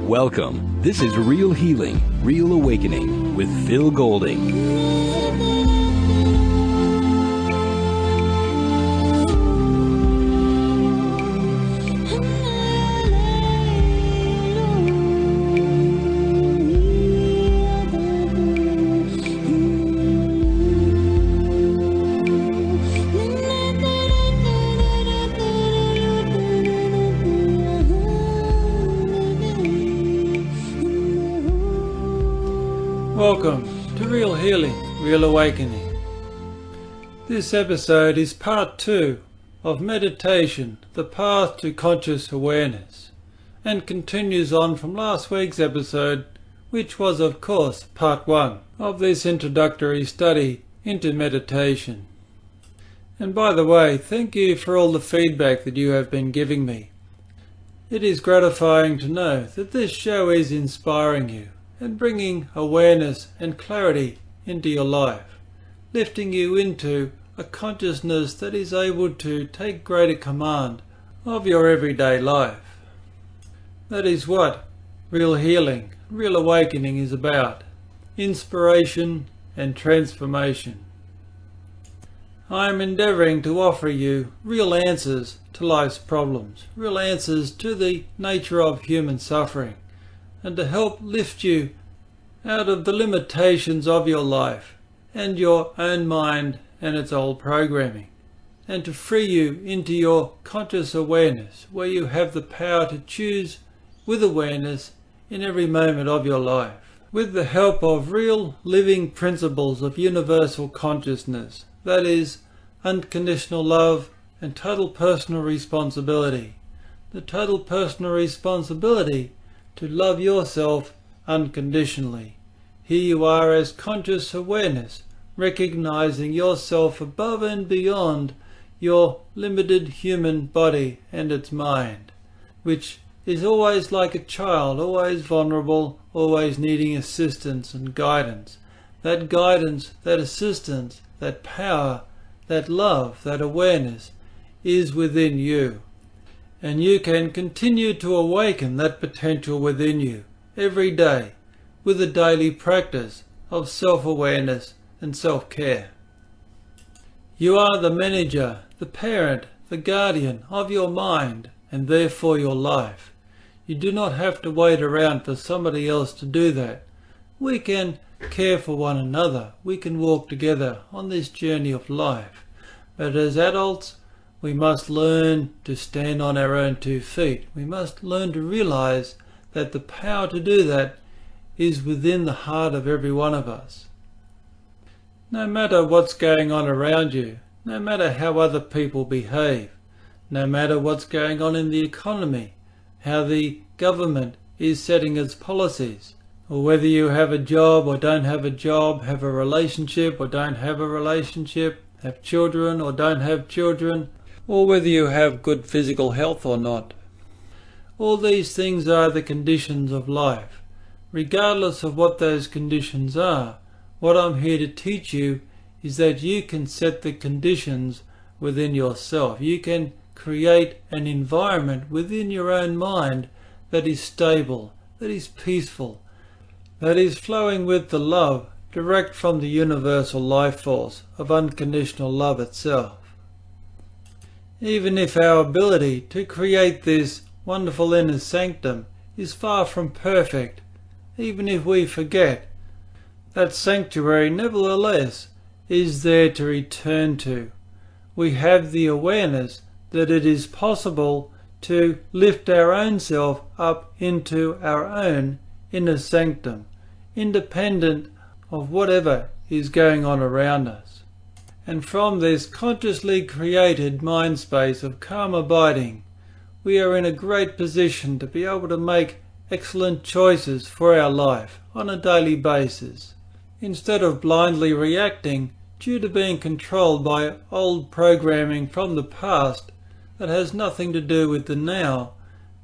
Welcome. This is Real Healing, Real Awakening with Phil Golding. Welcome to Real Healing, Real Awakening. This episode is part 2 of Meditation, the Path to Conscious Awareness, and continues on from last week's episode, which was of course part 1 of this introductory study into meditation. And by the way, thank you for all the feedback that you have been giving me. It is gratifying to know that this show is inspiring you and bringing awareness and clarity into your life, lifting you into a consciousness that is able to take greater command of your everyday life. That is what real healing, real awakening is about: inspiration and transformation. I am endeavouring to offer you real answers to life's problems, real answers to the nature of human suffering, and to help lift you out of the limitations of your life and your own mind and its old programming, and to free you into your conscious awareness, where you have the power to choose with awareness in every moment of your life, with the help of real living principles of universal consciousness, that is, unconditional love and total personal responsibility. The total personal responsibility to love yourself unconditionally. Here you are as conscious awareness, recognizing yourself above and beyond your limited human body and its mind, which is always like a child, always vulnerable, always needing assistance and guidance. That guidance, that assistance, that power, that love, that awareness is within you. And you can continue to awaken that potential within you every day with a daily practice of self-awareness and self-care. You are the manager, the parent, the guardian of your mind and therefore your life. You do not have to wait around for somebody else to do that. We can care for one another. We can walk together on this journey of life. But as adults, we must learn to stand on our own 2 feet. We must learn to realize that the power to do that is within the heart of every one of us. No matter what's going on around you, no matter how other people behave, no matter what's going on in the economy, how the government is setting its policies, or whether you have a job or don't have a job, have a relationship or don't have a relationship, have children or don't have children, or whether you have good physical health or not. All these things are the conditions of life. Regardless of what those conditions are, what I'm here to teach you is that you can set the conditions within yourself. You can create an environment within your own mind that is stable, that is peaceful, that is flowing with the love direct from the universal life force of unconditional love itself. Even if our ability to create this wonderful inner sanctum is far from perfect, even if we forget, that sanctuary nevertheless is there to return to. We have the awareness that it is possible to lift our own self up into our own inner sanctum, independent of whatever is going on around us. And from this consciously created mind space of calm abiding, we are in a great position to be able to make excellent choices for our life on a daily basis. Instead of blindly reacting due to being controlled by old programming from the past that has nothing to do with the now,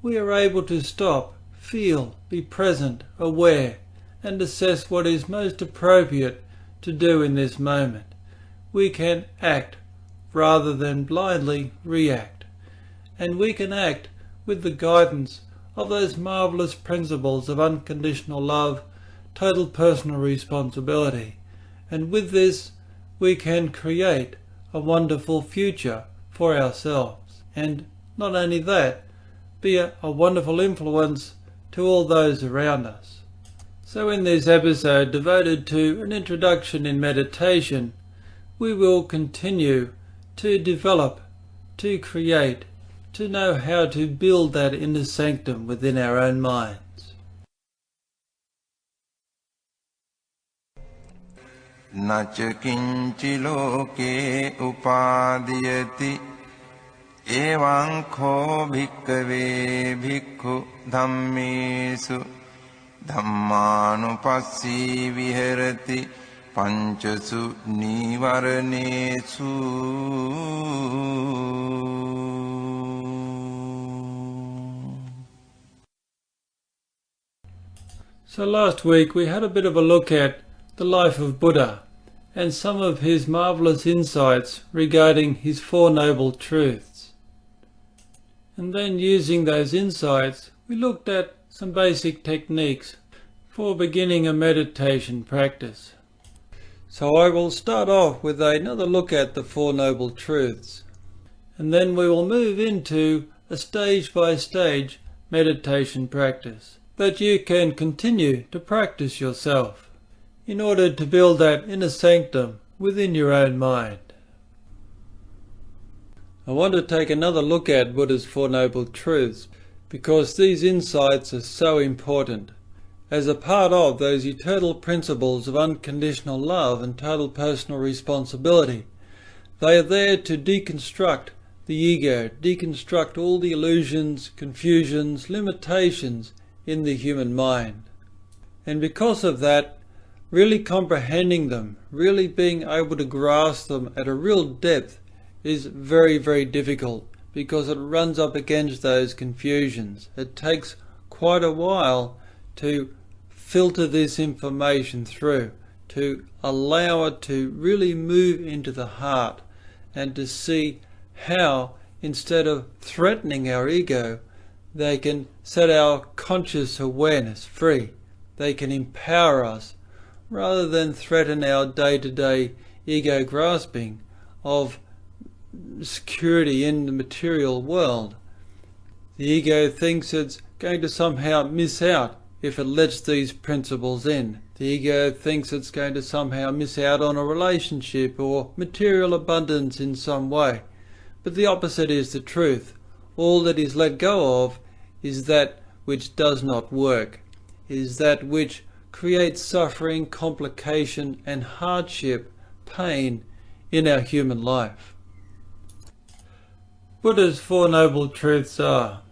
we are able to stop, feel, be present, aware, and assess what is most appropriate to do in this moment. We can act rather than blindly react. And we can act with the guidance of those marvellous principles of unconditional love, total personal responsibility. And with this, we can create a wonderful future for ourselves. And not only that, be a wonderful influence to all those around us. So in this episode devoted to an introduction in meditation, we will continue to develop, to create, to know how to build that inner sanctum within our own minds. Nacha kinchi loke upadiyati evaṁ kho bhikkhave bhikkhu dhammesu dhammanupassī viharati panchasu nivaranesu. So last week we had a bit of a look at the life of Buddha and some of his marvellous insights regarding his Four Noble Truths. And then using those insights, we looked at some basic techniques for beginning a meditation practice. So I will start off with another look at the Four Noble Truths, and then we will move into a stage-by-stage meditation practice that you can continue to practice yourself in order to build that inner sanctum within your own mind. I want to take another look at Buddha's Four Noble Truths because these insights are so important as a part of those eternal principles of unconditional love and total personal responsibility. They are there to deconstruct the ego, deconstruct all the illusions, confusions, limitations in the human mind. And because of that, really comprehending them, really being able to grasp them at a real depth is very, very difficult because it runs up against those confusions. It takes quite a while to filter this information through, to allow it to really move into the heart and to see how, instead of threatening our ego, they can set our conscious awareness free. They can empower us rather than threaten our day-to-day ego grasping of security in the material world. The ego thinks it's going to somehow miss out if it lets these principles in. The ego thinks it's going to somehow miss out on a relationship or material abundance in some way. But the opposite is the truth. All that is let go of is that which does not work, is that which creates suffering, complication and hardship, pain in our human life. Buddha's Four Noble Truths are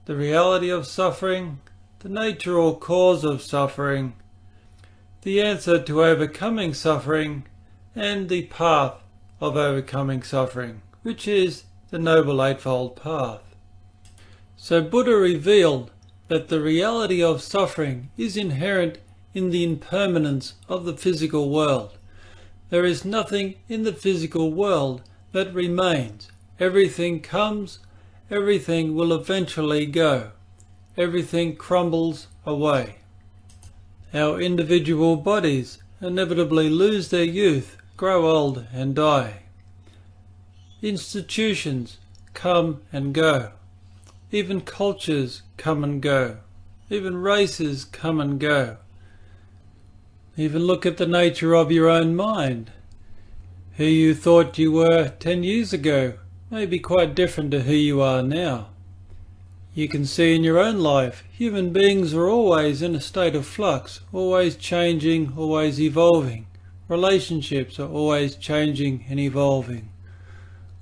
the reality of suffering, the nature or cause of suffering, the answer to overcoming suffering, and the path of overcoming suffering, which is the Noble Eightfold Path. So Buddha revealed that the reality of suffering is inherent in the impermanence of the physical world. There is nothing in the physical world that remains. Everything comes, everything will eventually go. Everything crumbles away. Our individual bodies inevitably lose their youth, grow old and die. Institutions come and go. Even cultures come and go. Even races come and go. Even look at the nature of your own mind. Who you thought you were 10 years ago may be quite different to who you are now. You can see in your own life, human beings are always in a state of flux, always changing, always evolving. Relationships are always changing and evolving.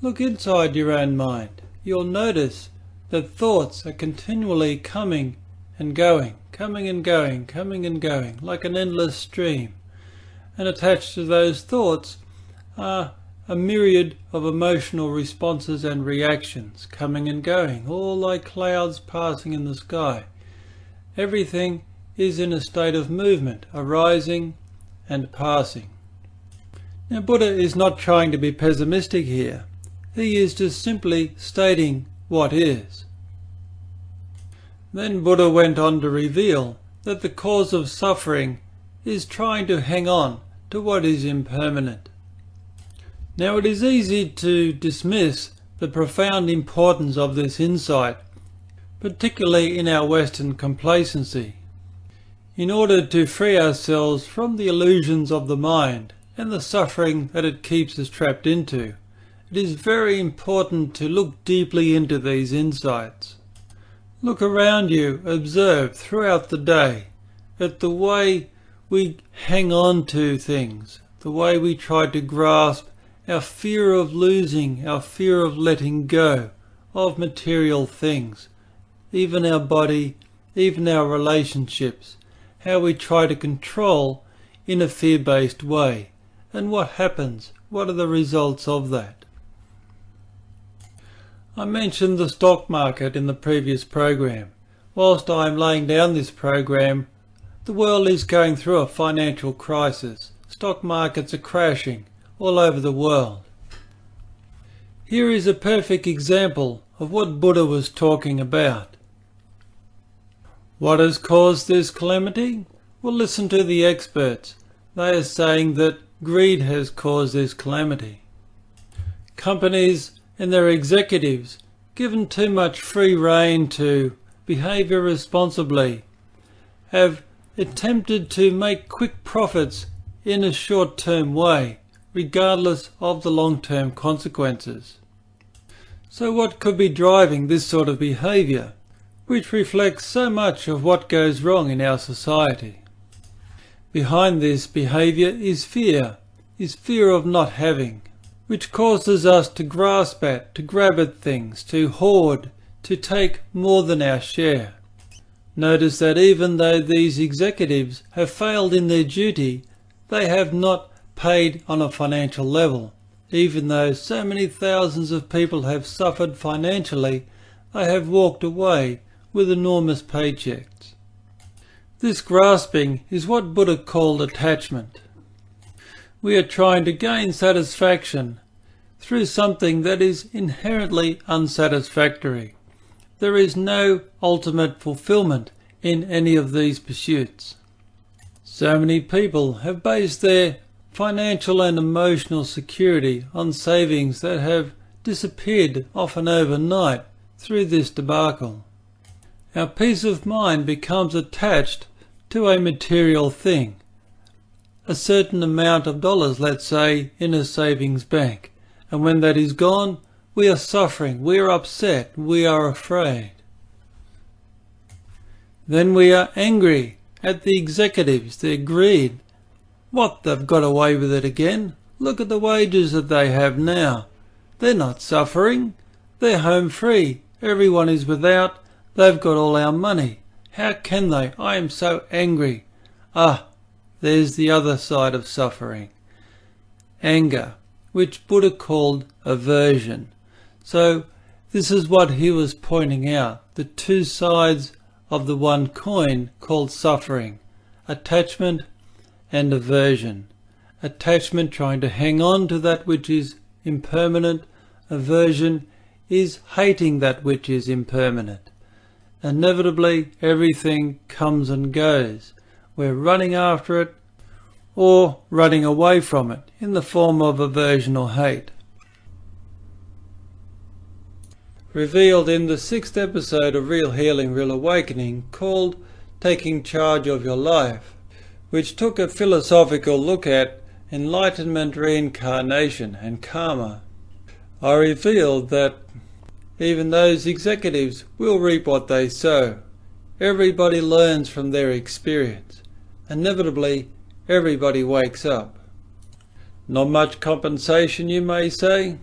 Look inside your own mind. You'll notice that thoughts are continually coming and going, coming and going, coming and going, like an endless stream. And attached to those thoughts are a myriad of emotional responses and reactions, coming and going, all like clouds passing in the sky. Everything is in a state of movement, arising and passing. Now Buddha is not trying to be pessimistic here. He is just simply stating what is. Then Buddha went on to reveal that the cause of suffering is trying to hang on to what is impermanent. Now it is easy to dismiss the profound importance of this insight, particularly in our Western complacency. In order to free ourselves from the illusions of the mind and the suffering that it keeps us trapped into, it is very important to look deeply into these insights. Look around you, observe throughout the day at the way we hang on to things, the way we try to grasp our fear of losing, our fear of letting go of material things, even our body, even our relationships, how we try to control in a fear-based way, and what happens, what are the results of that. I mentioned the stock market in the previous program. Whilst I am laying down this program, the world is going through a financial crisis. Stock markets are crashing all over the world. Here is a perfect example of what Buddha was talking about. What has caused this calamity? Well, listen to the experts. They are saying that greed has caused this calamity. Companies and their executives, given too much free rein to behave irresponsibly, have attempted to make quick profits in a short-term way, regardless of the long-term consequences. So what could be driving this sort of behaviour, which reflects so much of what goes wrong in our society? Behind this behaviour is fear of not having, which causes us to grasp at, to grab at things, to hoard, to take more than our share. Notice that even though these executives have failed in their duty, they have not paid on a financial level. Even though so many thousands of people have suffered financially, they have walked away with enormous paychecks. This grasping is what Buddha called attachment. We are trying to gain satisfaction through something that is inherently unsatisfactory. There is no ultimate fulfillment in any of these pursuits. So many people have based their financial and emotional security on savings that have disappeared, often overnight, through this debacle. Our peace of mind becomes attached to a material thing, a certain amount of dollars, let's say, in a savings bank, and when that is gone, we are suffering, we are upset, we are afraid. Then we are angry at the executives, their greed. What, they've got away with it again? Look at the wages that they have now. They're not suffering. They're home free. Everyone is without. They've got all our money. How can they? I am so angry. Ah, there's the other side of suffering. Anger, which Buddha called aversion. So this is what he was pointing out, the two sides of the one coin called suffering, attachment and aversion. Attachment trying to hang on to that which is impermanent, aversion is hating that which is impermanent. Inevitably everything comes and goes. We're running after it or running away from it in the form of aversion or hate. Revealed in the 6th episode of Real Healing, Real Awakening, called Taking Charge of Your Life, which took a philosophical look at enlightenment, reincarnation and karma, I revealed that even those executives will reap what they sow. Everybody learns from their experience. Inevitably, everybody wakes up. Not much compensation, you may say?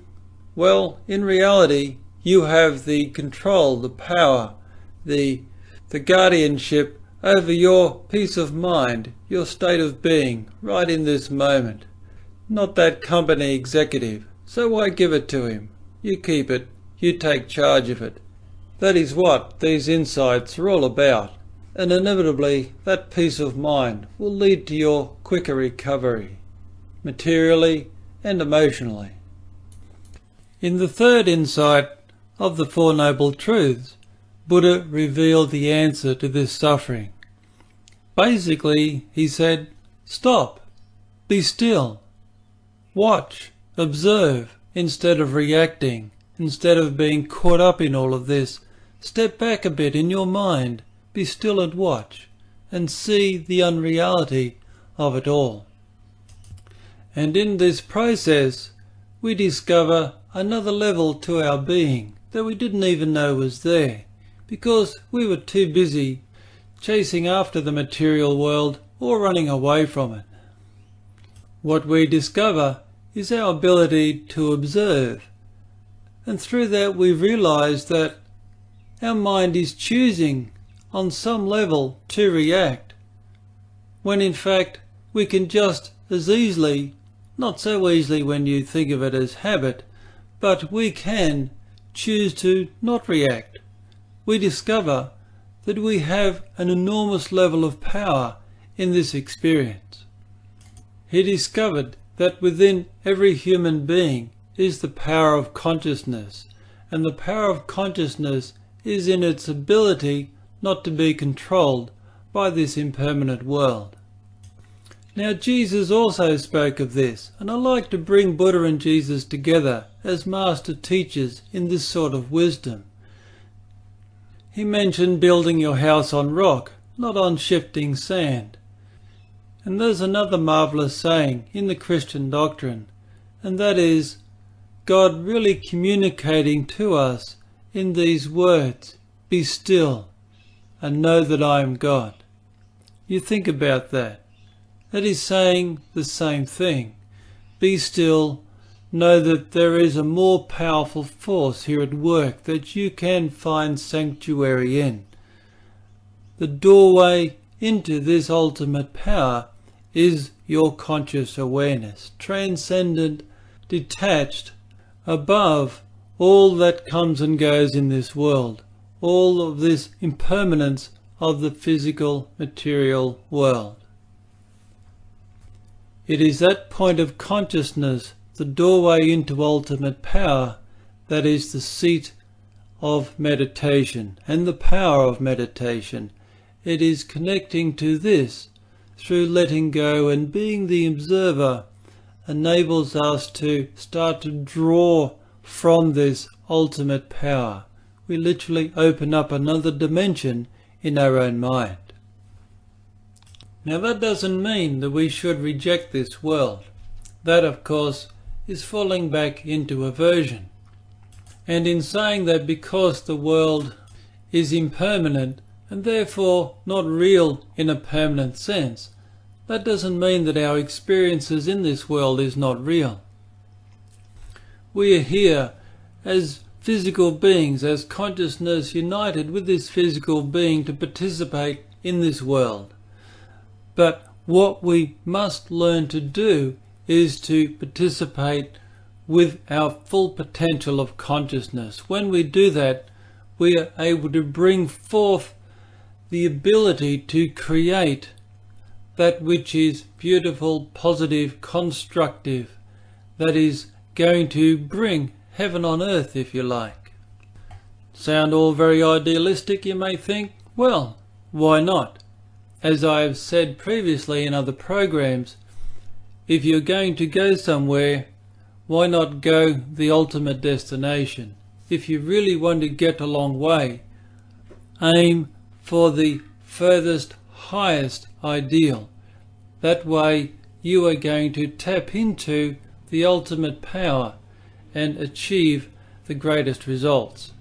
Well, in reality, you have the control, the power, the guardianship over your peace of mind, your state of being, right in this moment. Not that company executive. So why give it to him? You keep it. You take charge of it. That is what these insights are all about. And inevitably, that peace of mind will lead to your quicker recovery, materially and emotionally. In the third insight of the Four Noble Truths, Buddha revealed the answer to this suffering. Basically, he said, stop, be still, watch, observe, instead of reacting, instead of being caught up in all of this. Step back a bit in your mind, be still and watch, and see the unreality of it all. And in this process, we discover another level to our being that we didn't even know was there, because we were too busy chasing after the material world or running away from it. What we discover is our ability to observe, and through that we realize that our mind is choosing on some level to react, when in fact we can just as easily, not so easily when you think of it as habit, but we can choose to not react. We discover that we have an enormous level of power in this experience. He discovered that within every human being is the power of consciousness, and the power of consciousness is in its ability not to be controlled by this impermanent world. Now Jesus also spoke of this, and I like to bring Buddha and Jesus together as master teachers in this sort of wisdom. He mentioned building your house on rock, not on shifting sand. And there's another marvellous saying in the Christian doctrine, and that is God really communicating to us in these words, be still and know that I am God. You think about that. That is saying the same thing. Be still, know that there is a more powerful force here at work that you can find sanctuary in. The doorway into this ultimate power is your conscious awareness, transcendent, detached, above all that comes and goes in this world, all of this impermanence of the physical material world. It is that point of consciousness, the doorway into ultimate power, that is the seat of meditation and the power of meditation. It is connecting to this through letting go, and being the observer enables us to start to draw from this ultimate power. We literally open up another dimension in our own mind. Now that doesn't mean that we should reject this world. That, of course, is falling back into aversion. And in saying that, because the world is impermanent and therefore not real in a permanent sense, that doesn't mean that our experiences in this world is not real. We are here as physical beings, as consciousness united with this physical being to participate in this world. But what we must learn to do is to participate with our full potential of consciousness. When we do that, we are able to bring forth the ability to create that which is beautiful, positive, constructive, that is going to bring heaven on earth, if you like. Sound all very idealistic, you may think? Well, why not? As I have said previously in other programs, if you're going to go somewhere, why not go the ultimate destination? If you really want to get a long way, aim for the furthest, highest ideal. That way you are going to tap into the ultimate power and achieve the greatest results.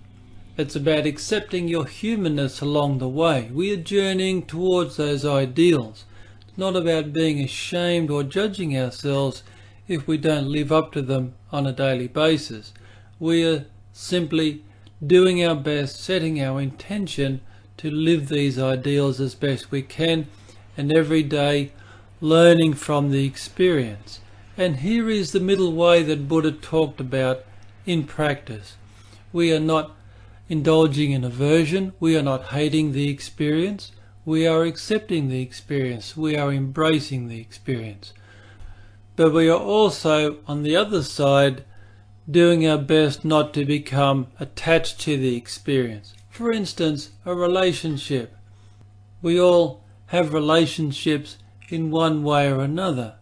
It's about accepting your humanness along the way. We are journeying towards those ideals. It's not about being ashamed or judging ourselves if we don't live up to them on a daily basis. We are simply doing our best, setting our intention to live these ideals as best we can, and every day learning from the experience. And here is the middle way that Buddha talked about in practice. We are not indulging in aversion, we are not hating the experience, we are accepting the experience, we are embracing the experience. But we are also, on the other side, doing our best not to become attached to the experience. For instance, a relationship. We all have relationships in one way or another,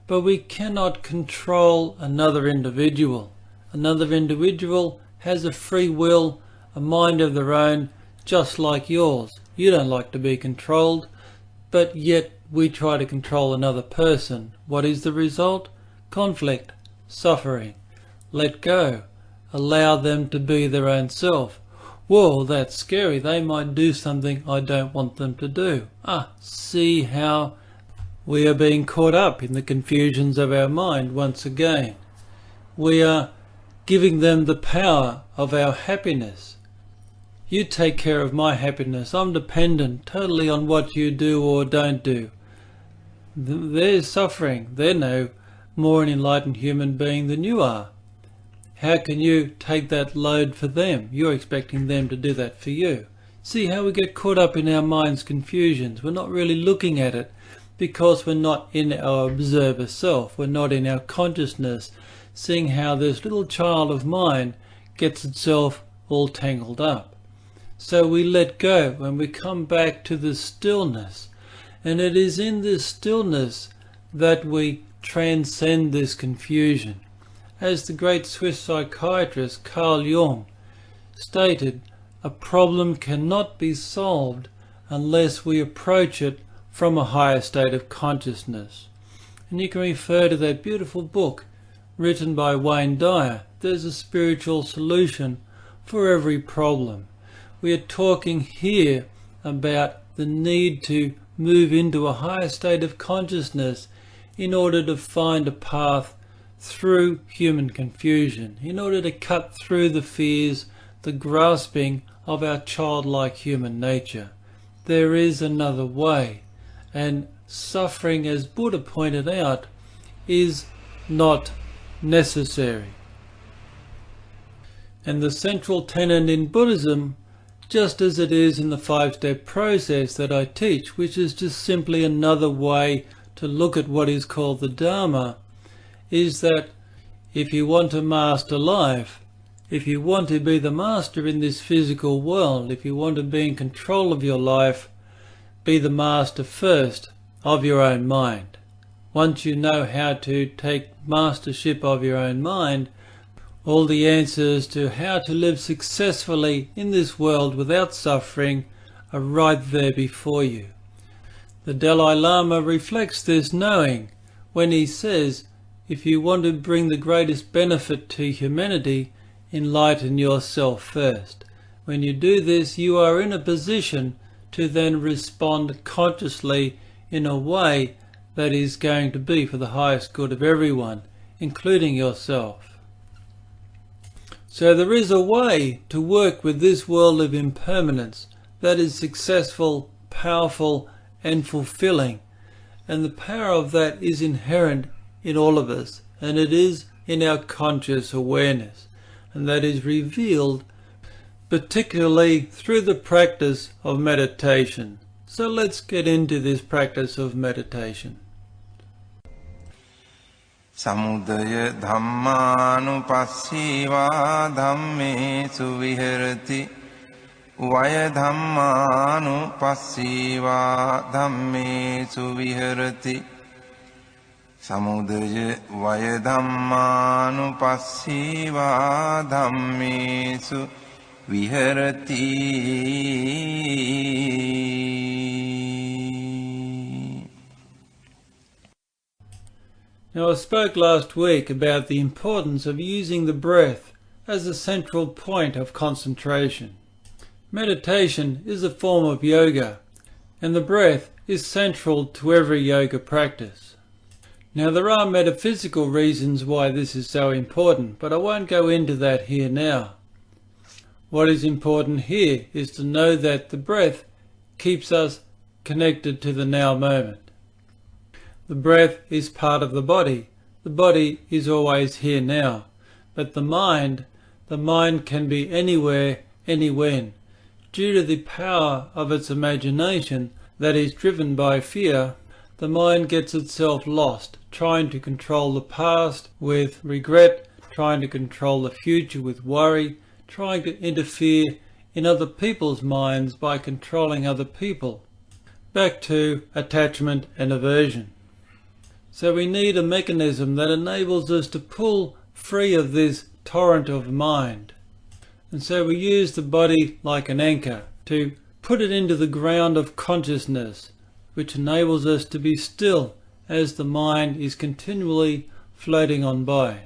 but we cannot control another individual. Another individual has a free will, a mind of their own, just like yours. You don't like to be controlled, but yet we try to control another person. What is the result? Conflict, suffering. Let go. Allow them to be their own self. Whoa, that's scary. They might do something I don't want them to do. See how we are being caught up in the confusions of our mind once again. We are giving them the power of our happiness. You take care of my happiness. I'm dependent totally on what you do or don't do. They're suffering. They're no more an enlightened human being than you are. How can you take that load for them? You're expecting them to do that for you. See how we get caught up in our mind's confusions. We're not really looking at it because we're not in our observer self. We're not in our consciousness, seeing how this little child of mine gets itself all tangled up. So we let go and we come back to the stillness. And it is in this stillness that we transcend this confusion. As the great Swiss psychiatrist Carl Jung stated, a problem cannot be solved unless we approach it from a higher state of consciousness. And you can refer to that beautiful book written by Wayne Dyer. There's a spiritual solution for every problem. We are talking here about the need to move into a higher state of consciousness in order to find a path through human confusion, in order to cut through the fears, the grasping of our childlike human nature. There is another way, and suffering, as Buddha pointed out, is not necessary. And the central tenet in Buddhism, just as it is in the 5-step process that I teach, which is just simply another way to look at what is called the Dharma, is that if you want to master life, if you want to be the master in this physical world, if you want to be in control of your life, be the master first of your own mind. Once you know how to take mastership of your own mind, all the answers to how to live successfully in this world without suffering are right there before you. The Dalai Lama reflects this knowing when he says, if you want to bring the greatest benefit to humanity, enlighten yourself first. When you do this, you are in a position to then respond consciously in a way that is going to be for the highest good of everyone, including yourself. So there is a way to work with this world of impermanence that is successful, powerful, and fulfilling. And the power of that is inherent in all of us, and it is in our conscious awareness, and that is revealed particularly through the practice of meditation. So let's get into this practice of meditation. Samudaya dhammanupassīvā dhammesu viharati Vaya dhammanupassīvā dhammesu viharati Samudaya vaya dhammanupassīvā dhammesu viharati. Now, I spoke last week about the importance of using the breath as a central point of concentration. Meditation is a form of yoga, and the breath is central to every yoga practice. Now, there are metaphysical reasons why this is so important, but I won't go into that here now. What is important here is to know that the breath keeps us connected to the now moment. The breath is part of the body. The body is always here now. But the mind can be anywhere, anywhen. Due to the power of its imagination that is driven by fear, the mind gets itself lost, trying to control the past with regret, trying to control the future with worry, trying to interfere in other people's minds by controlling other people. Back to attachment and aversion. So we need a mechanism that enables us to pull free of this torrent of mind. And so we use the body like an anchor to put it into the ground of consciousness, which enables us to be still as the mind is continually floating on by.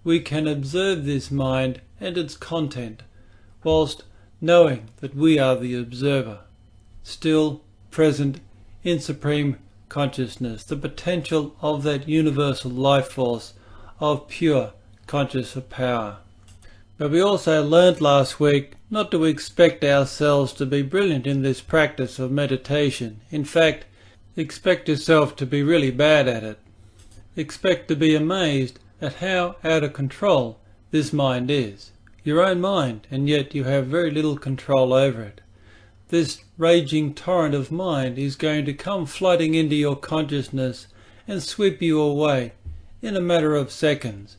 We can observe this mind and its content, whilst knowing that we are the observer, still present in supreme consciousness, the potential of that universal life force of pure conscious power. But we also learnt last week not to expect ourselves to be brilliant in this practice of meditation. In fact, expect yourself to be really bad at it. Expect to be amazed at how out of control this mind is. Your own mind, and yet you have very little control over it. This raging torrent of mind is going to come flooding into your consciousness and sweep you away in a matter of seconds.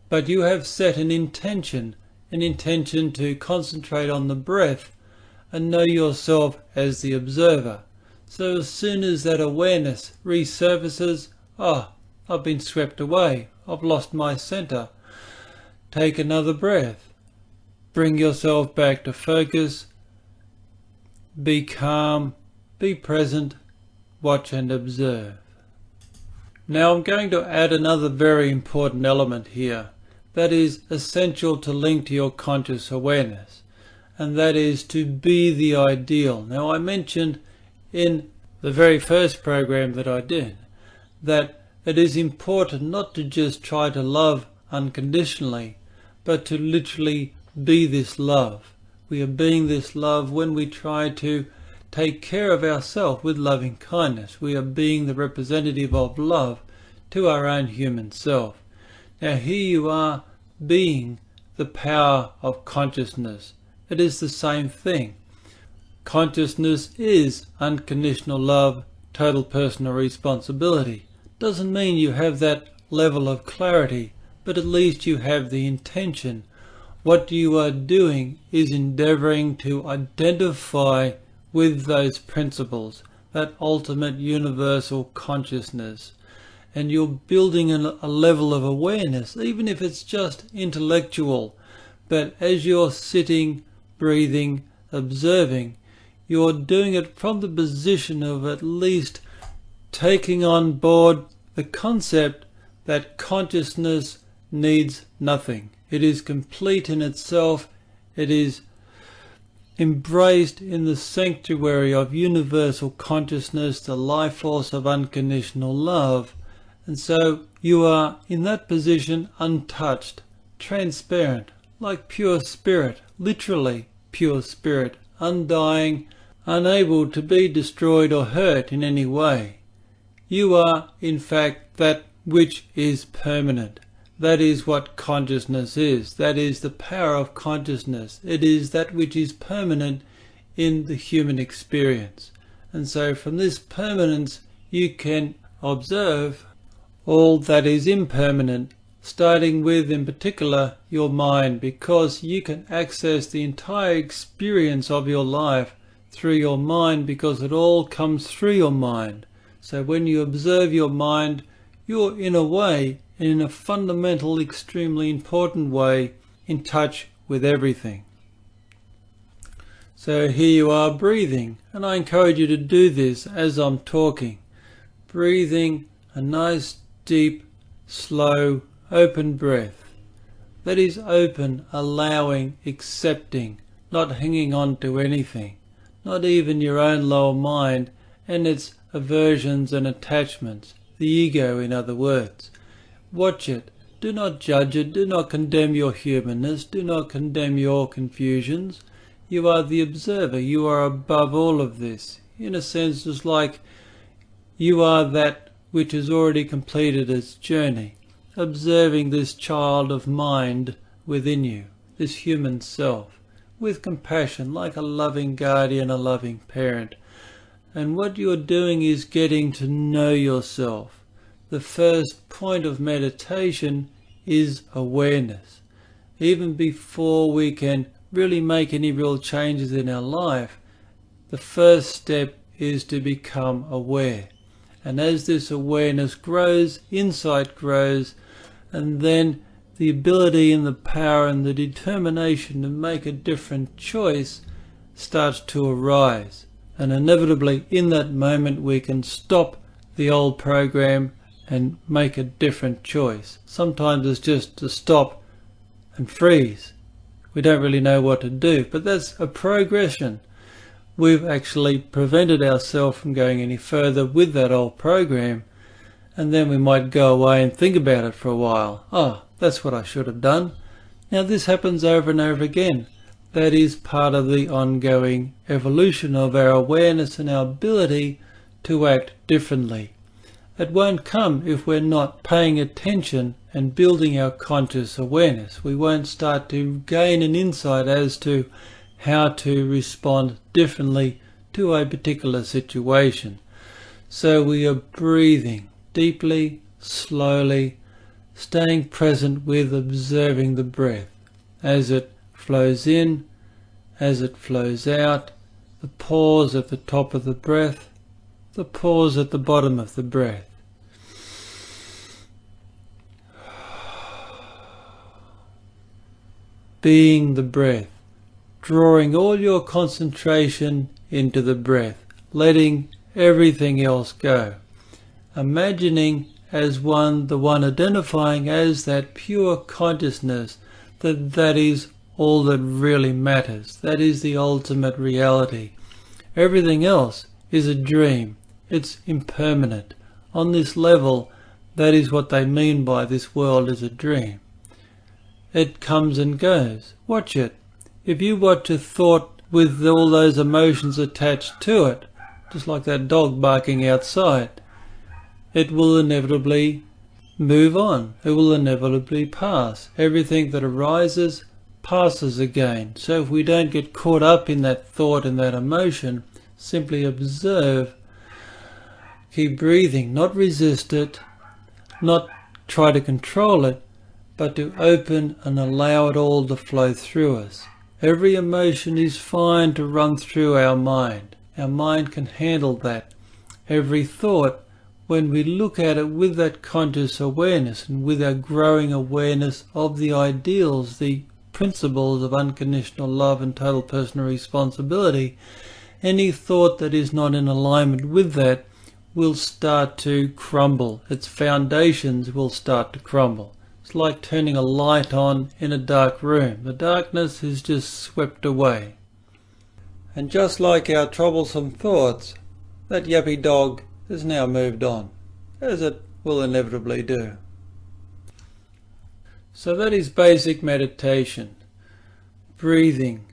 But you have set an intention to concentrate on the breath and know yourself as the observer. So as soon as that awareness resurfaces, I've been swept away, I've lost my center. Take another breath. Bring yourself back to focus. Be calm, be present, watch and observe. Now I'm going to add another very important element here that is essential to link to your conscious awareness, and that is to be the ideal. Now I mentioned in the very first program that I did that it is important not to just try to love unconditionally, but to literally be this love. We are being this love when we try to take care of ourselves with loving kindness. We are being the representative of love to our own human self. Now here you are being the power of consciousness. It is the same thing. Consciousness is unconditional love, total personal responsibility. Doesn't mean you have that level of clarity, but at least you have the intention. What you are doing is endeavoring to identify with those principles, that ultimate universal consciousness. And you're building a level of awareness, even if it's just intellectual. But as you're sitting, breathing, observing, you're doing it from the position of at least taking on board the concept that consciousness needs nothing. It is complete in itself. It is embraced in the sanctuary of universal consciousness, the life force of unconditional love. And so you are in that position untouched, transparent, like pure spirit, literally pure spirit, undying, unable to be destroyed or hurt in any way. You are, in fact, that which is permanent. That is what consciousness is. That is the power of consciousness. It is that which is permanent in the human experience. And so from this permanence you can observe all that is impermanent, starting with, in particular, your mind, because you can access the entire experience of your life through your mind, because it all comes through your mind. So when you observe your mind, you're in a way, in a fundamental, extremely important way, in touch with everything. So here you are breathing, and I encourage you to do this as I'm talking. Breathing a nice, deep, slow, open breath. That is open, allowing, accepting, not hanging on to anything, not even your own lower mind and its aversions and attachments, the ego in other words. Watch it. Do not judge it. Do not condemn your humanness. Do not condemn your confusions. You are the observer. You are above all of this. In a sense, it's like you are that which has already completed its journey, observing this child of mind within you, this human self, with compassion, like a loving guardian, a loving parent. And what you're doing is getting to know yourself. The first point of meditation is awareness. Even before we can really make any real changes in our life, the first step is to become aware. And as this awareness grows, insight grows, and then the ability and the power and the determination to make a different choice starts to arise. And inevitably in that moment we can stop the old program and make a different choice. Sometimes it's just to stop and freeze. We don't really know what to do, but that's a progression. We've actually prevented ourselves from going any further with that old program, and then we might go away and think about it for a while. Oh, that's what I should have done. Now this happens over and over again. That is part of the ongoing evolution of our awareness and our ability to act differently. It won't come if we're not paying attention and building our conscious awareness. We won't start to gain an insight as to how to respond differently to a particular situation. So we are breathing deeply, slowly, staying present with observing the breath as it flows in, as it flows out, the pause at the top of the breath, the pause at the bottom of the breath. Being the breath, drawing all your concentration into the breath, letting everything else go. Imagining as the one identifying as that pure consciousness, that is all that really matters. That is the ultimate reality. Everything else is a dream. It's impermanent. On this level, that is what they mean by this world is a dream. It comes and goes. Watch it. If you watch a thought with all those emotions attached to it, just like that dog barking outside, it will inevitably move on. It will inevitably pass. Everything that arises passes again. So if we don't get caught up in that thought and that emotion, simply observe, keep breathing, not resist it, not try to control it, but to open and allow it all to flow through us. Every emotion is fine to run through our mind. Our mind can handle that. Every thought, when we look at it with that conscious awareness and with our growing awareness of the ideals, the principles of unconditional love and total personal responsibility, any thought that is not in alignment with that will start to crumble. Its foundations will start to crumble. It's like turning a light on in a dark room. The darkness is just swept away. And just like our troublesome thoughts, that yappy dog has now moved on, as it will inevitably do. So that is basic meditation. Breathing.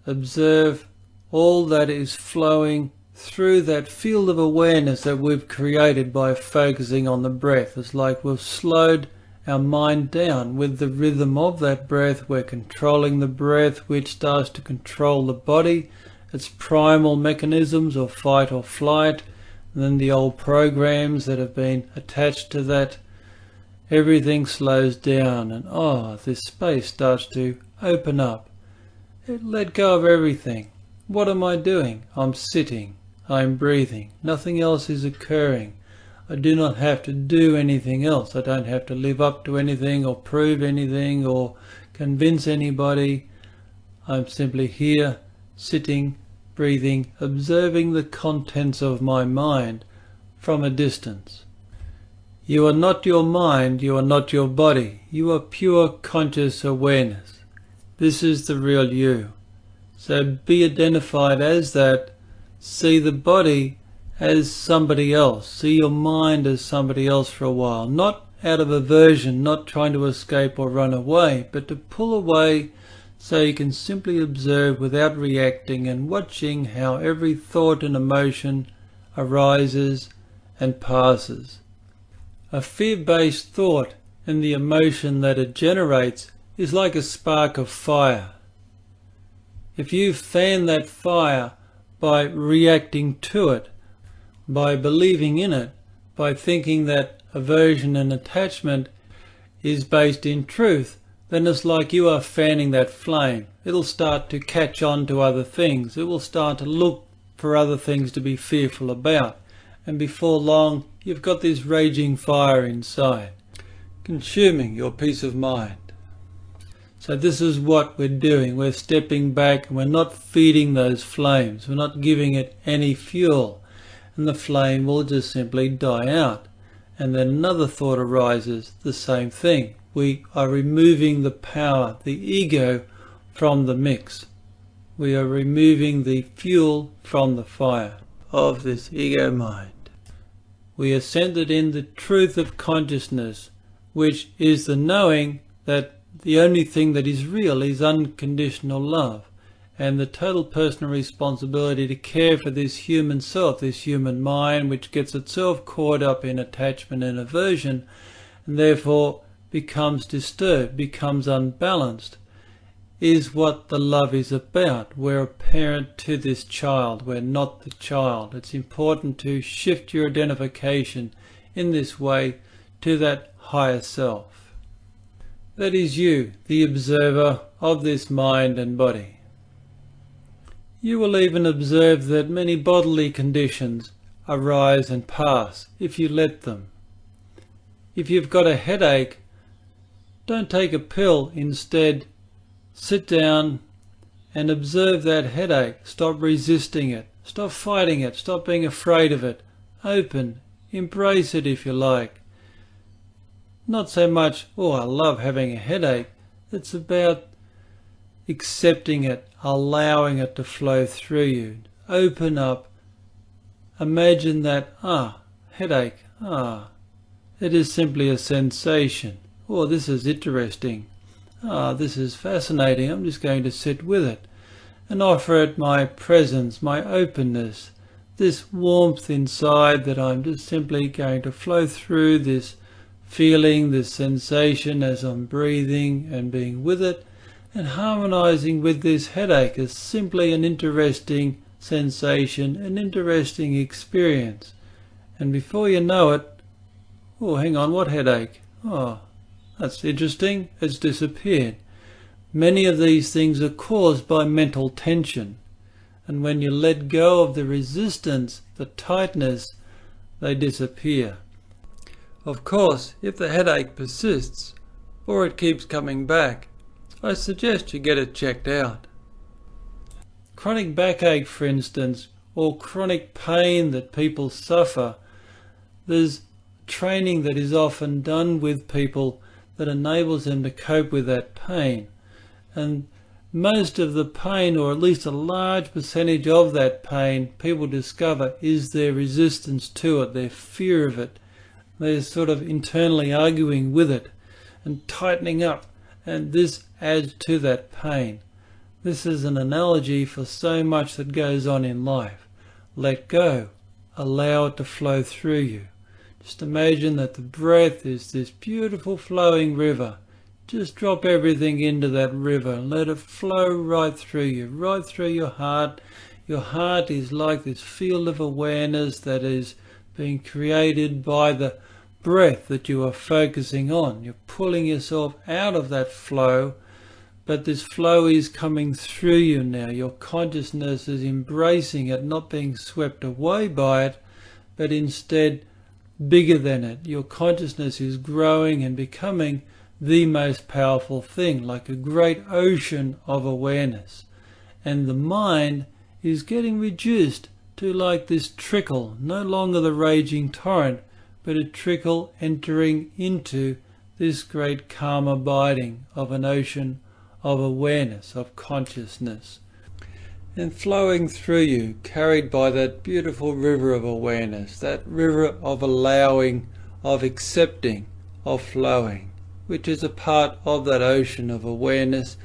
Observe all that is flowing through that field of awareness that we've created by focusing on the breath. It's like we've slowed our mind down with the rhythm of that breath. We're controlling the breath, which starts to control the body, its primal mechanisms of fight or flight, and then the old programs that have been attached to that. Everything slows down and this space starts to open up. Let go of everything. What am I doing? I'm sitting. I'm breathing. Nothing else is occurring. I do not have to do anything else. I don't have to live up to anything or prove anything or convince anybody. I'm simply here, sitting, breathing, observing the contents of my mind from a distance. You are not your mind, you are not your body. You are pure conscious awareness. This is the real you. So be identified as that. See the body as somebody else. See your mind as somebody else for a while. Not out of aversion, not trying to escape or run away, but to pull away so you can simply observe without reacting and watching how every thought and emotion arises and passes. A fear-based thought and the emotion that it generates is like a spark of fire. If you fan that fire by reacting to it, by believing in it, by thinking that aversion and attachment is based in truth, then it's like you are fanning that flame. it'll start to catch on to other things. It will start to look for other things to be fearful about. And before long, you've got this raging fire inside, consuming your peace of mind. So this is what we're doing. We're stepping back and we're not feeding those flames. We're not giving it any fuel. And the flame will just simply die out. And then another thought arises, the same thing. We are removing the power, the ego, from the mix. We are removing the fuel from the fire of this ego mind. We are centered in the truth of consciousness, which is the knowing that the only thing that is real is unconditional love, and the total personal responsibility to care for this human self, this human mind, which gets itself caught up in attachment and aversion, and therefore becomes disturbed, becomes unbalanced, is what the love is about. We're a parent to this child. We're not the child. It's important to shift your identification in this way to that higher self. That is you, the observer of this mind and body. You will even observe that many bodily conditions arise and pass if you let them. If you've got a headache, don't take a pill. Instead, sit down and observe that headache. Stop resisting it. Stop fighting it. Stop being afraid of it. Open. Embrace it if you like. Not so much, oh, I love having a headache. It's about accepting it, allowing it to flow through you. Open up. Imagine that, headache, it is simply a sensation. Oh, this is interesting. This is fascinating. I'm just going to sit with it and offer it my presence, my openness, this warmth inside that I'm just simply going to flow through this feeling, this sensation as I'm breathing and being with it, and harmonizing with this headache as simply an interesting sensation, an interesting experience. And before you know it, oh, hang on, what headache? Oh, that's interesting, it's disappeared. Many of these things are caused by mental tension. And when you let go of the resistance, the tightness, they disappear. Of course, if the headache persists, or it keeps coming back, I suggest you get it checked out. Chronic backache, for instance, or chronic pain that people suffer, there's training that is often done with people that enables them to cope with that pain. And most of the pain, or at least a large percentage of that pain, people discover is their resistance to it, their fear of it. They're sort of internally arguing with it and tightening up, and this adds to that pain. This is an analogy for so much that goes on in life. Let go. Allow it to flow through you. Just imagine that the breath is this beautiful flowing river. Just drop everything into that river and let it flow right through you, right through your heart. Your heart is like this field of awareness that is being created by the breath that you are focusing on. You're pulling yourself out of that flow, but this flow is coming through you now. Your consciousness is embracing it, not being swept away by it, but instead bigger than it. Your consciousness is growing and becoming the most powerful thing, like a great ocean of awareness. And the mind is getting reduced to like this trickle, no longer the raging torrent, but a trickle entering into this great calm abiding of an ocean of awareness, of consciousness. And flowing through you, carried by that beautiful river of awareness, that river of allowing, of accepting, of flowing, which is a part of that ocean of awareness,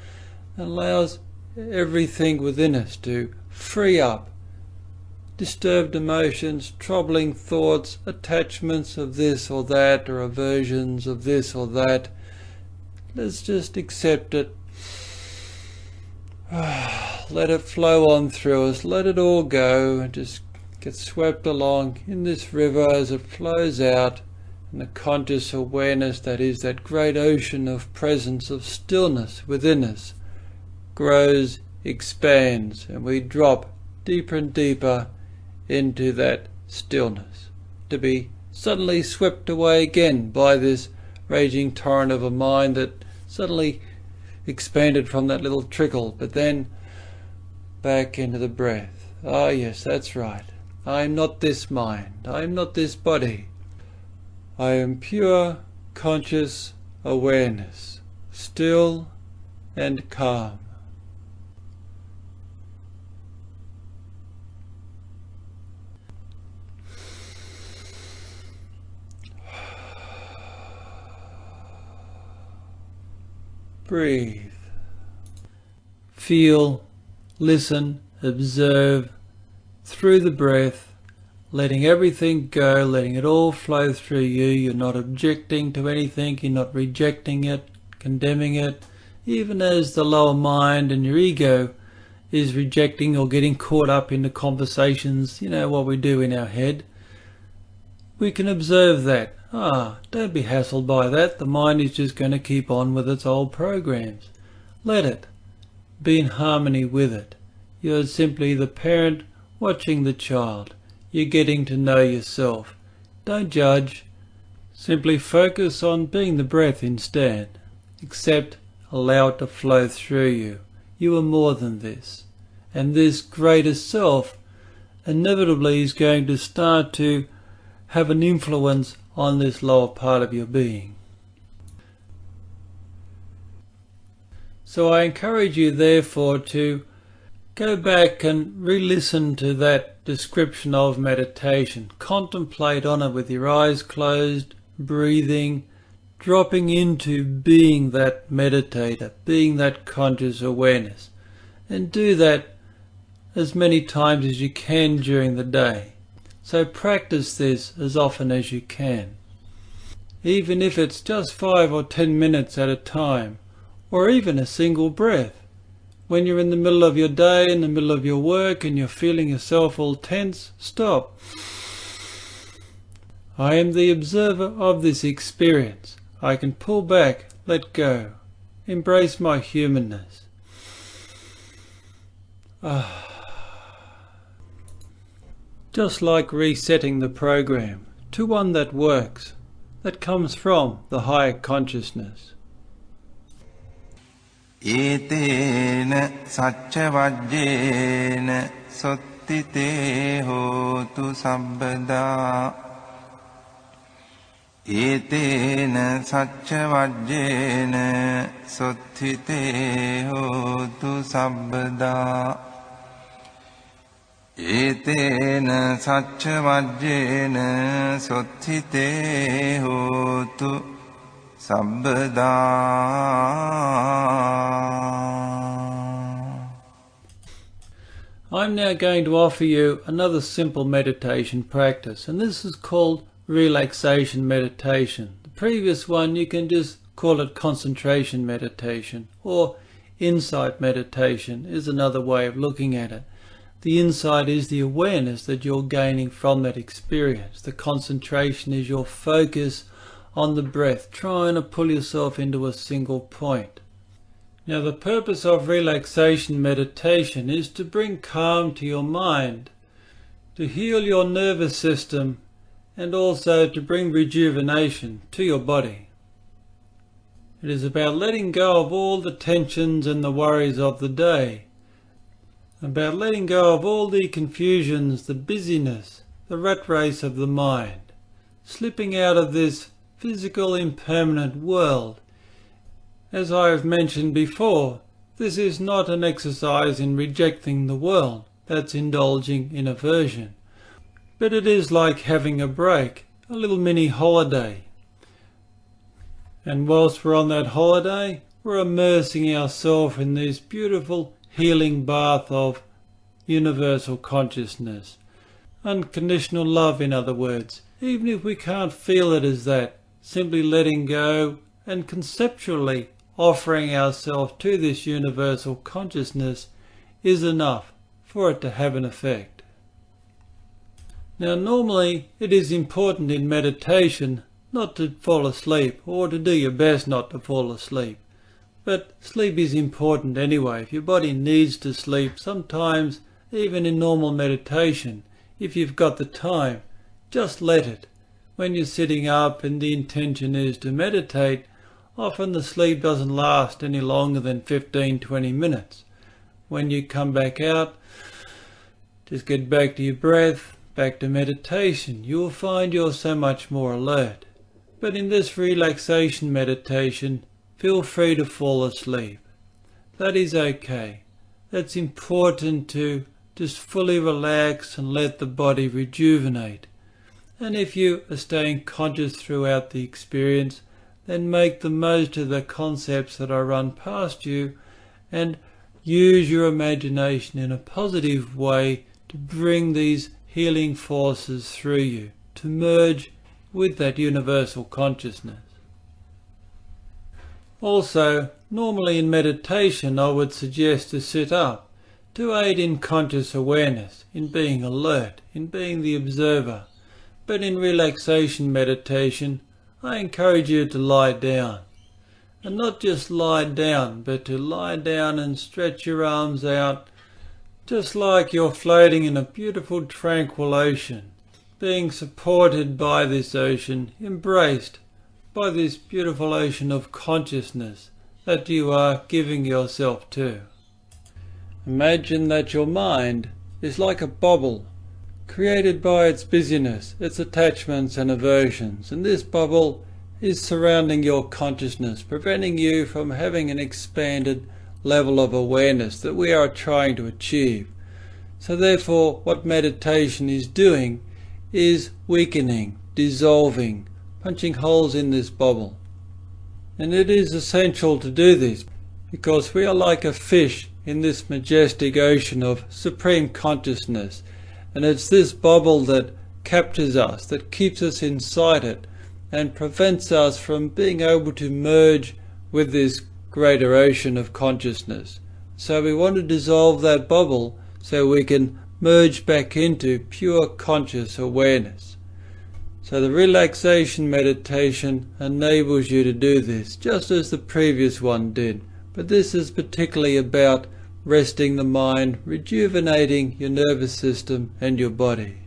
allows everything within us to free up disturbed emotions, troubling thoughts, attachments of this or that, or aversions of this or that. Let's just accept it. Let it flow on through us. Let it all go and just get swept along in this river as it flows out. And the conscious awareness that is that great ocean of presence, of stillness within us, grows, expands, and we drop deeper and deeper into that stillness, to be suddenly swept away again by this raging torrent of a mind that suddenly expanded from that little trickle, but then back into the breath. Ah, yes, that's right. I am not this mind. I am not this body. I am pure conscious awareness, still and calm. Breathe. Feel, listen, observe through the breath, letting everything go, letting it all flow through you. You're not objecting to anything, you're not rejecting it, condemning it, even as the lower mind and your ego is rejecting or getting caught up in the conversations, what we do in our head. We can observe that. Don't be hassled by that. The mind is just going to keep on with its old programs. Let it. Be in harmony with it. You're simply the parent watching the child. You're getting to know yourself. Don't judge. Simply focus on being the breath instead. Accept, allow it to flow through you. You are more than this. And this greater self inevitably is going to start to have an influence on this lower part of your being. So I encourage you therefore to go back and re-listen to that description of meditation. Contemplate on it with your eyes closed, breathing, dropping into being that meditator, being that conscious awareness. And do that as many times as you can during the day. So practice this as often as you can. Even if it's just 5 or 10 minutes at a time, or even a single breath. When you're in the middle of your day, in the middle of your work, and you're feeling yourself all tense, stop. I am the observer of this experience. I can pull back, let go, embrace my humanness. Just like resetting the program to one that works, that comes from the higher consciousness. Etena saccavajjena sottite hotu sabbada. Etena saccavajjena sottite hotu sabbada. Etena saccavajjena sottite hotu sabbada. I'm now going to offer you another simple meditation practice, and this is called relaxation meditation. The previous one you can just call it concentration meditation, or insight meditation is another way of looking at it. The insight is the awareness that you're gaining from that experience. The concentration is your focus on the breath, trying to pull yourself into a single point. Now the purpose of relaxation meditation is to bring calm to your mind, to heal your nervous system, and also to bring rejuvenation to your body. It is about letting go of all the tensions and the worries of the day, about letting go of all the confusions, the busyness, the rat race of the mind, slipping out of this physical impermanent world. As I have mentioned before, this is not an exercise in rejecting the world, that's indulging in aversion. But it is like having a break, a little mini holiday. And whilst we're on that holiday, we're immersing ourselves in this beautiful healing bath of universal consciousness. Unconditional love, in other words. Even if we can't feel it as that, simply letting go and conceptually offering ourselves to this universal consciousness is enough for it to have an effect. Now normally it is important in meditation not to fall asleep, or to do your best not to fall asleep. But sleep is important anyway. If your body needs to sleep, sometimes even in normal meditation, if you've got the time, just let it. When you're sitting up and the intention is to meditate, often the sleep doesn't last any longer than 15-20 minutes. When you come back out, just get back to your breath, back to meditation. You'll find you're so much more alert. But in this relaxation meditation, feel free to fall asleep. That is okay. It's important to just fully relax and let the body rejuvenate. And if you are staying conscious throughout the experience, then make the most of the concepts that are run past you and use your imagination in a positive way to bring these healing forces through you, to merge with that universal consciousness. Also, normally in meditation I would suggest to sit up, to aid in conscious awareness, in being alert, in being the observer. But in relaxation meditation, I encourage you to lie down. And not just lie down, but to lie down and stretch your arms out, just like you're floating in a beautiful tranquil ocean, being supported by this ocean, embraced by this beautiful ocean of consciousness that you are giving yourself to. Imagine that your mind is like a bubble, created by its busyness, its attachments and aversions, and this bubble is surrounding your consciousness, preventing you from having an expanded level of awareness that we are trying to achieve. So therefore, what meditation is doing is weakening, dissolving, punching holes in this bubble. And it is essential to do this because we are like a fish in this majestic ocean of supreme consciousness, and it's this bubble that captures us, that keeps us inside it and prevents us from being able to merge with this greater ocean of consciousness. So we want to dissolve that bubble so we can merge back into pure conscious awareness. So the relaxation meditation enables you to do this, just as the previous one did. But this is particularly about resting the mind, rejuvenating your nervous system and your body.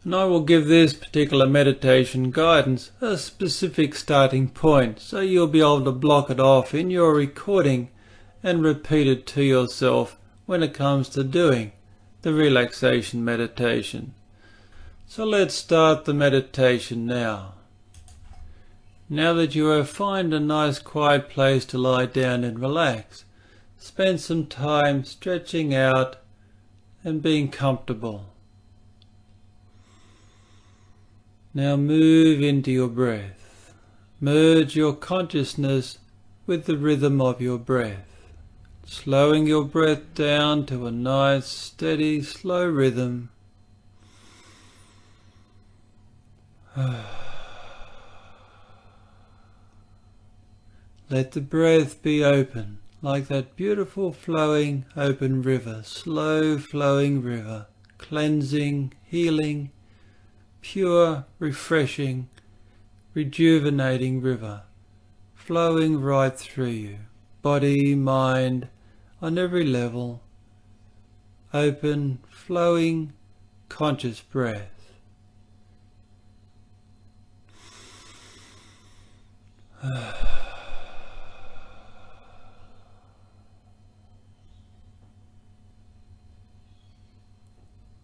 And I will give this particular meditation guidance a specific starting point, so you'll be able to block it off in your recording and repeat it to yourself when it comes to doing the relaxation meditation. So let's start the meditation now. Now that you have found a nice quiet place to lie down and relax, spend some time stretching out and being comfortable. Now move into your breath. Merge your consciousness with the rhythm of your breath, slowing your breath down to a nice, steady, slow rhythm. Let the breath be open, like that beautiful flowing open river, slow flowing river, cleansing, healing, pure, refreshing, rejuvenating river, flowing right through you, body, mind, on every level, open, flowing, conscious breath.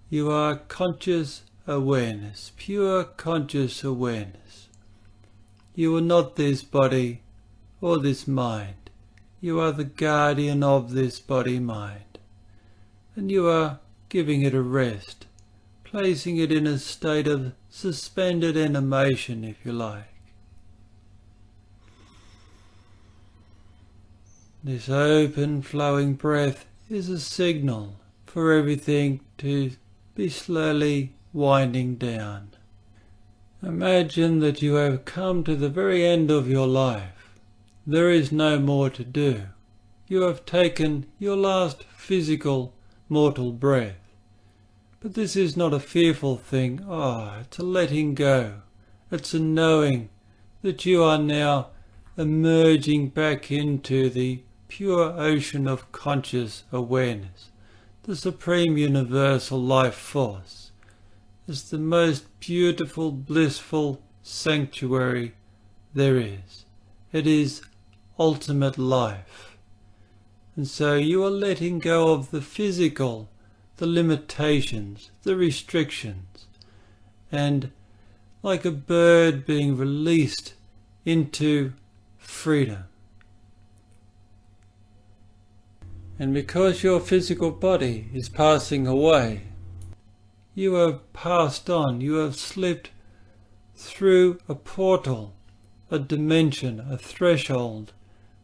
You are conscious awareness, pure conscious awareness. You are not this body or this mind. You are the guardian of this body-mind. And you are giving it a rest, placing it in a state of suspended animation, if you like. This open flowing breath is a signal for everything to be slowly winding down. Imagine that you have come to the very end of your life. There is no more to do. You have taken your last physical mortal breath. But this is not a fearful thing. It's a letting go. It's a knowing that you are now emerging back into the pure ocean of conscious awareness. The Supreme Universal Life Force is the most beautiful, blissful sanctuary there is. It is ultimate life. And so you are letting go of the physical, the limitations, the restrictions, and like a bird being released into freedom. And because your physical body is passing away, you have passed on, you have slipped through a portal, a dimension, a threshold.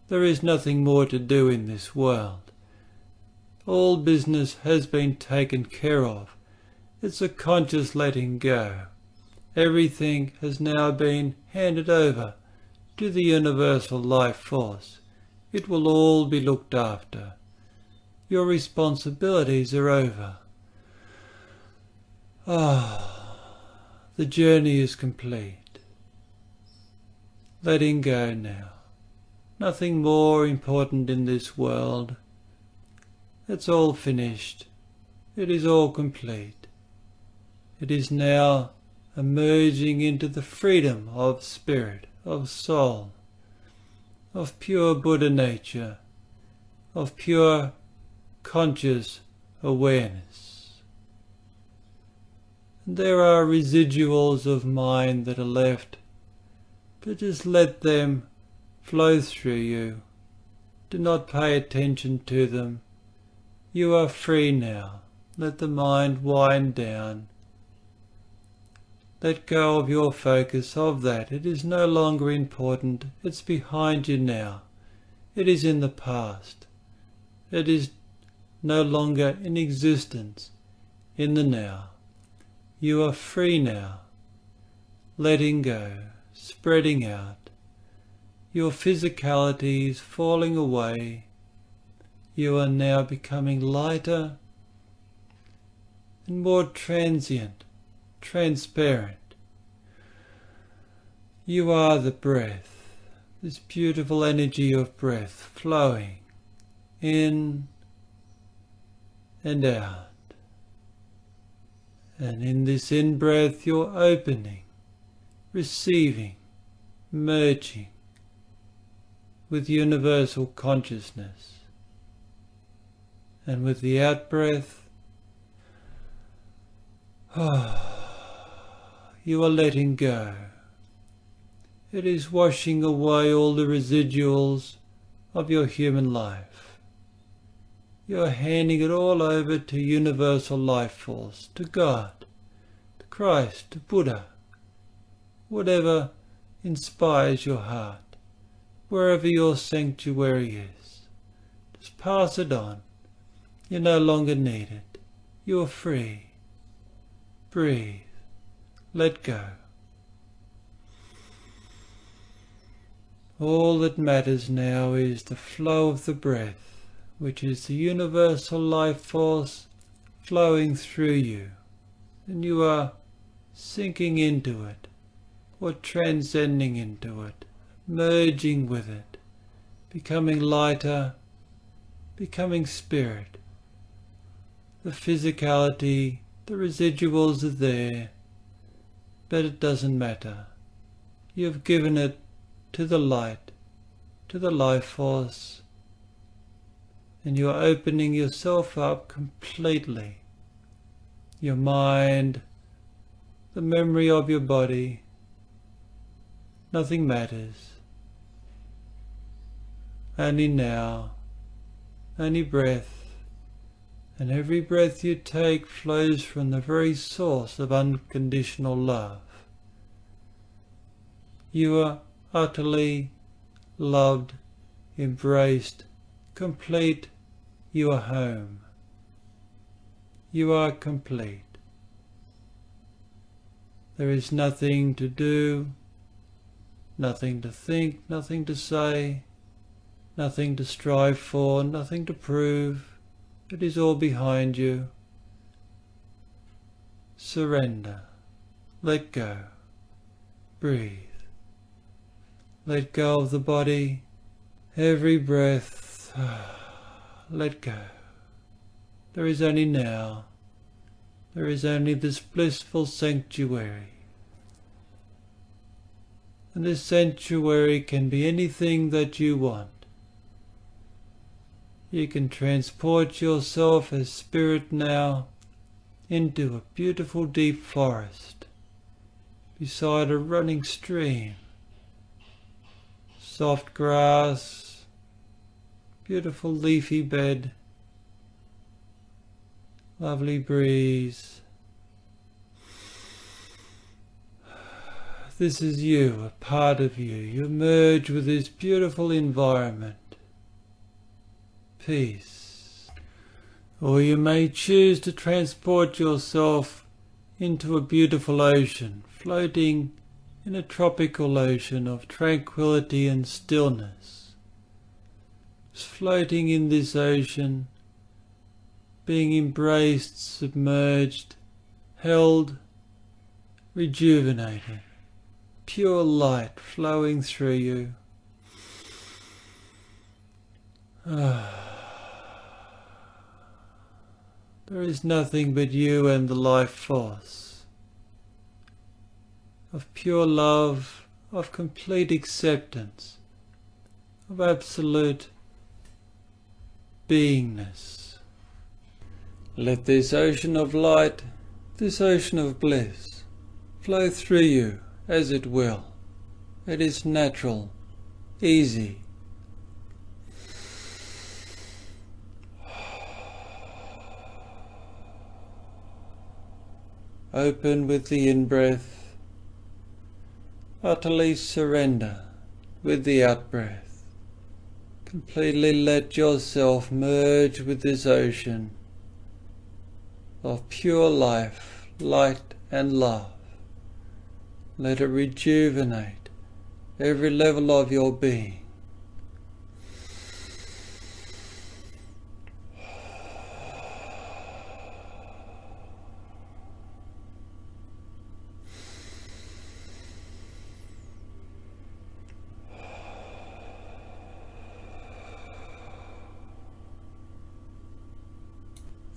There is nothing more to do in this world. All business has been taken care of. It's a conscious letting go. Everything has now been handed over to the Universal Life Force. It will all be looked after. Your responsibilities are over. The journey is complete. Letting go now. Nothing more important in this world. It's all finished. It is all complete. It is now emerging into the freedom of spirit, of soul, of pure Buddha nature, of pure conscious awareness. And there are residuals of mind that are left, but just let them flow through you. Do not pay attention to them. You are free now. Let the mind wind down. Let go of your focus of that. It is no longer important. It's behind you now. It is in the past. It is no longer in existence in the now. You are free now, letting go, spreading out. Your physicality is falling away. You are now becoming lighter and more transient, transparent. You are the breath, this beautiful energy of breath flowing in and out. And in this in-breath you're opening, receiving, merging with universal consciousness. And with the out-breath, you are letting go. It is washing away all the residuals of your human life. You are handing it all over to Universal Life Force, to God, to Christ, to Buddha, whatever inspires your heart, wherever your sanctuary is. Just pass it on. You no longer need it. You are free. Breathe. Let go. All that matters now is the flow of the breath, which is the universal life force flowing through you. And you are sinking into it, or transcending into it, merging with it, becoming lighter, becoming spirit. The physicality, the residuals are there, but it doesn't matter. You have given it to the light, to the life force, and you are opening yourself up completely. Your mind, the memory of your body, nothing matters. Only now, only breath, and every breath you take flows from the very source of unconditional love. You are utterly loved, embraced, complete. You are home. You are complete. There is nothing to do, nothing to think, nothing to say, nothing to strive for, nothing to prove. It is all behind you. Surrender. Let go. Breathe. Let go of the body. Every breath, let go. There is only now. There is only this blissful sanctuary. And this sanctuary can be anything that you want. You can transport yourself as spirit now into a beautiful deep forest beside a running stream. Soft grass, beautiful leafy bed, lovely breeze. This is you, a part of you. You merge with this beautiful environment. Peace. Or you may choose to transport yourself into a beautiful ocean, floating in a tropical ocean of tranquility and stillness. Just floating in this ocean, being embraced, submerged, held, rejuvenated. Pure light flowing through you. There is nothing but you and the life force of pure love, of complete acceptance, of absolute beingness. Let this ocean of light, this ocean of bliss, flow through you as it will. It is natural, easy. Open with the in-breath, utterly surrender with the out-breath. Completely let yourself merge with this ocean of pure life, light and love. Let it rejuvenate every level of your being.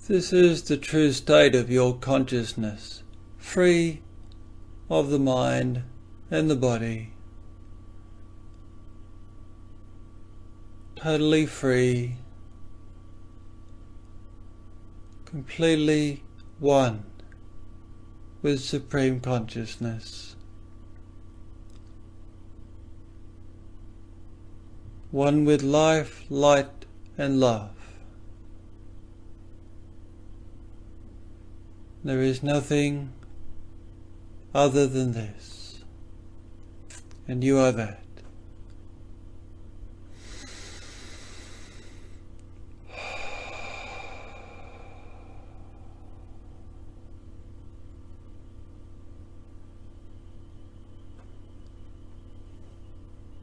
This is the true state of your consciousness, free of the mind and the body, totally free, completely one with Supreme Consciousness, one with life, light and love. There is nothing other than this, and you are that.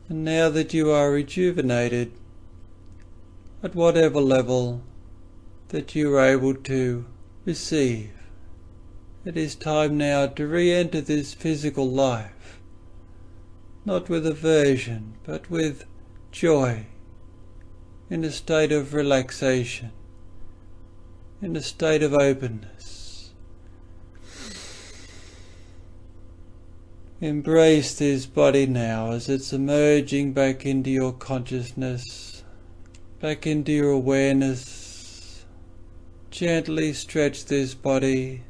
And now that you are rejuvenated, at whatever level that you are able to receive, it is time now to re-enter this physical life, not with aversion, but with joy, in a state of relaxation, in a state of openness. Embrace this body now as it's emerging back into your consciousness, back into your awareness. Gently stretch this body.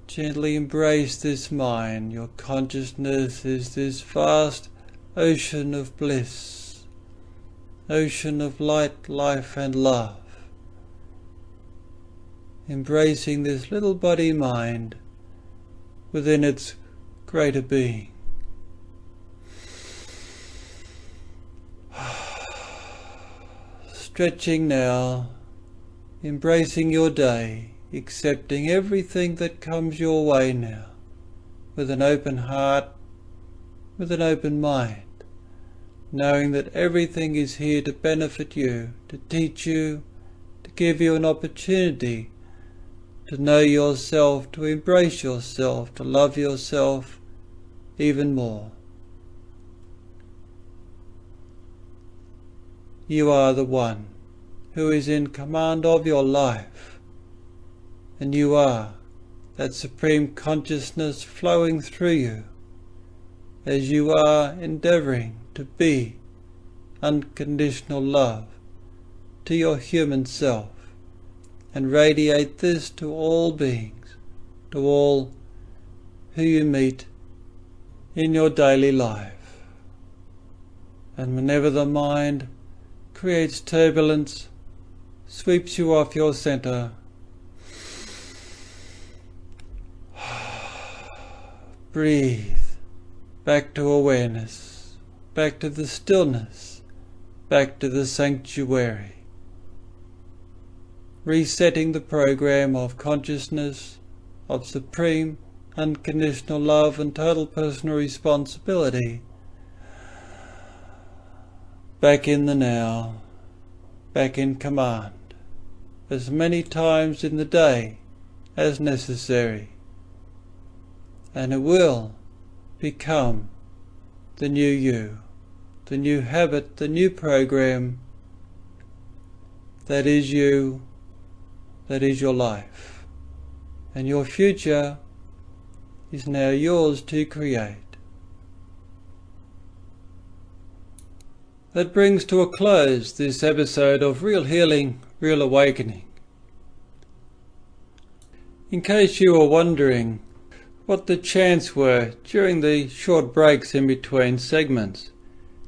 Gently embrace this mind. Your consciousness is this vast ocean of bliss, ocean of light, life and love. Embracing this little body mind within its greater being. Stretching now, embracing your day, accepting everything that comes your way now, with an open heart, with an open mind, knowing that everything is here to benefit you, to teach you, to give you an opportunity to know yourself, to embrace yourself, to love yourself even more. You are the one who is in command of your life, and you are that supreme consciousness flowing through you as you are endeavouring to be unconditional love to your human self and radiate this to all beings, to all who you meet in your daily life. And whenever the mind creates turbulence, sweeps you off your centre, breathe back to awareness, back to the stillness, back to the sanctuary, resetting the program of consciousness, of supreme unconditional love and total personal responsibility, back in the now, back in command, as many times in the day as necessary, and it will become the new you, the new habit, the new program that is you, that is your life, and your future is now yours to create. That brings to a close this episode of Real Healing, Real Awakening. In case you were wondering what the chants were during the short breaks in between segments,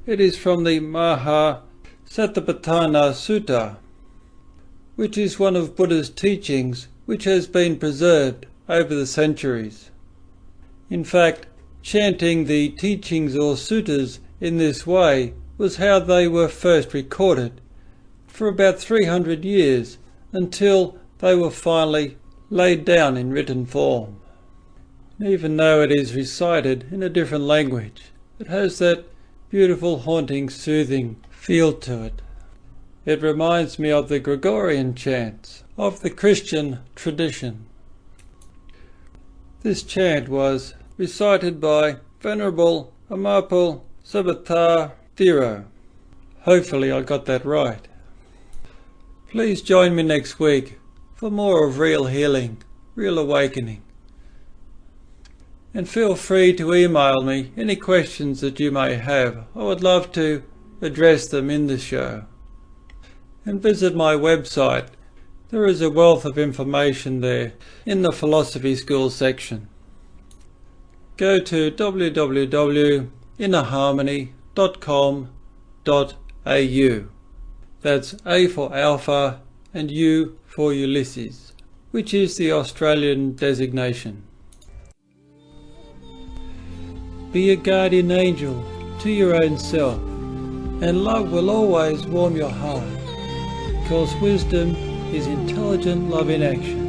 it is from the Maha Satipatthana Sutta, which is one of Buddha's teachings which has been preserved over the centuries. In fact, chanting the teachings or suttas in this way was how they were first recorded for about 300 years until they were finally laid down in written form. Even though it is recited in a different language, it has that beautiful, haunting, soothing feel to it. It reminds me of the Gregorian chants of the Christian tradition. This chant was recited by Venerable Amapul Sabathar Thero. Hopefully I got that right. Please join me next week for more of Real Healing, Real Awakening. And feel free to email me any questions that you may have. I would love to address them in the show. And visit my website. There is a wealth of information there in the Philosophy School section. Go to www.innerharmony.com.au. That's A for Alpha and U for Ulysses, which is the Australian designation. Be a guardian angel to your own self, and love will always warm your heart, because wisdom is intelligent love in action.